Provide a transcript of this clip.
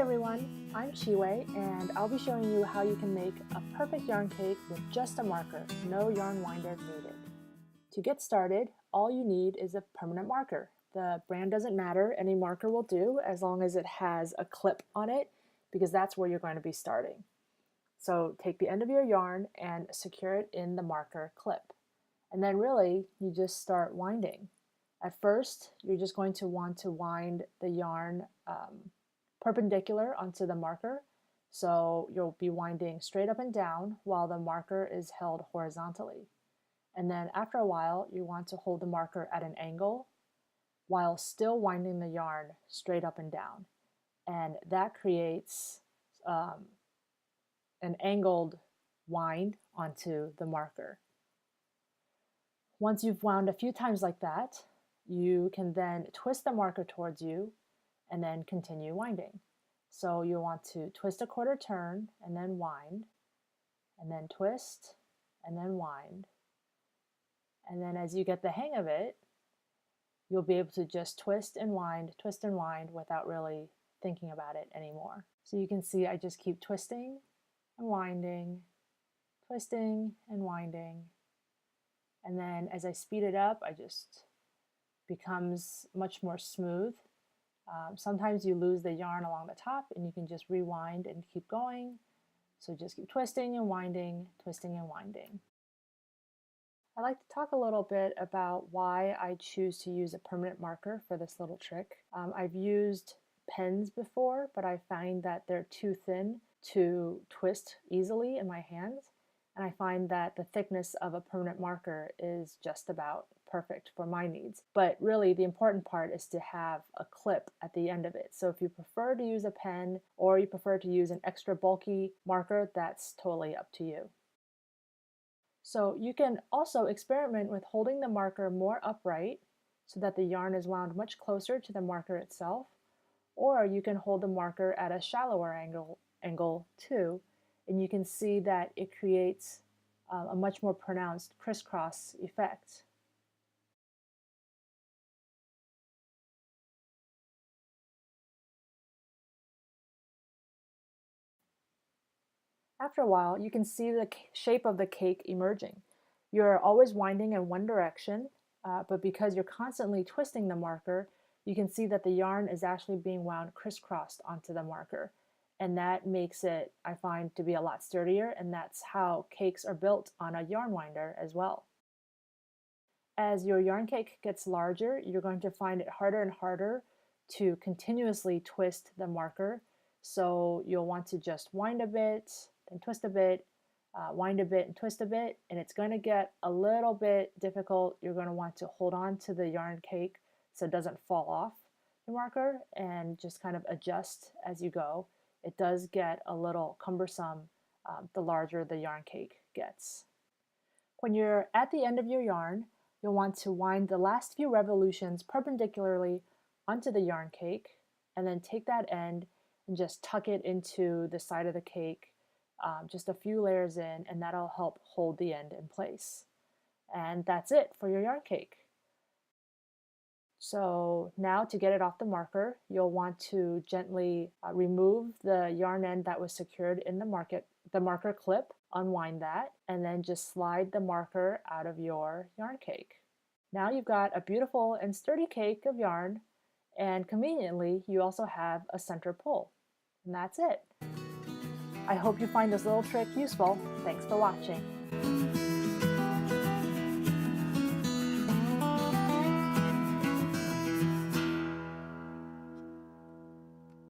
everyone, I'm Chiwei and I'll be showing you how you can make a perfect yarn cake with just a marker, no yarn winder needed. To get started, all you need is a permanent marker. The brand doesn't matter, any marker will do as long as it has a clip on it because that's where you're going to be starting. So take the end of your yarn and secure it in the marker clip. And then really, you just start winding. At first, you're just going to want to wind the yarn perpendicular onto the marker. So you'll be winding straight up and down while the marker is held horizontally. And then after a while, you want to hold the marker at an angle while still winding the yarn straight up and down. And that creates an angled wind onto the marker. Once you've wound a few times like that, you can then twist the marker towards you and then continue winding. So you'll want to twist a quarter turn and then wind, and then twist and then wind. And then as you get the hang of it, you'll be able to just twist and wind without really thinking about it anymore. So you can see I just keep twisting and winding, twisting and winding. And then as I speed it up, I just becomes much more smooth. Sometimes you lose the yarn along the top and you can just rewind and keep going. So just keep twisting and winding, twisting and winding. I'd like to talk a little bit about why I choose to use a permanent marker for this little trick. I've used pens before, but I find that they're too thin to twist easily in my hands. And I find that the thickness of a permanent marker is just about perfect for my needs. But really the important part is to have a clip at the end of it. So if you prefer to use a pen or you prefer to use an extra bulky marker, that's totally up to you. So you can also experiment with holding the marker more upright so that the yarn is wound much closer to the marker itself, or you can hold the marker at a shallower angle too, and you can see that it creates a much more pronounced crisscross effect. After a while, you can see the shape of the cake emerging. You're always winding in one direction, but because you're constantly twisting the marker, you can see that the yarn is actually being wound crisscrossed onto the marker. And that makes it, I find, to be a lot sturdier, and that's how cakes are built on a yarn winder as well. As your yarn cake gets larger, you're going to find it harder and harder to continuously twist the marker. So you'll want to just wind a bit, then twist a bit, wind a bit and twist a bit, and it's going to get a little bit difficult. You're going to want to hold on to the yarn cake so it doesn't fall off the marker and just kind of adjust as you go. It does get a little cumbersome the larger the yarn cake gets. When you're at the end of your yarn, you'll want to wind the last few revolutions perpendicularly onto the yarn cake, and then take that end and just tuck it into the side of the cake, just a few layers in, and that'll help hold the end in place. And that's it for your yarn cake. So now to get it off the marker, you'll want to gently remove the yarn end that was secured in the marker clip, unwind that, and then just slide the marker out of your yarn cake. Now you've got a beautiful and sturdy cake of yarn, and conveniently you also have a center pull. And that's it. I hope you find this little trick useful. Thanks for watching.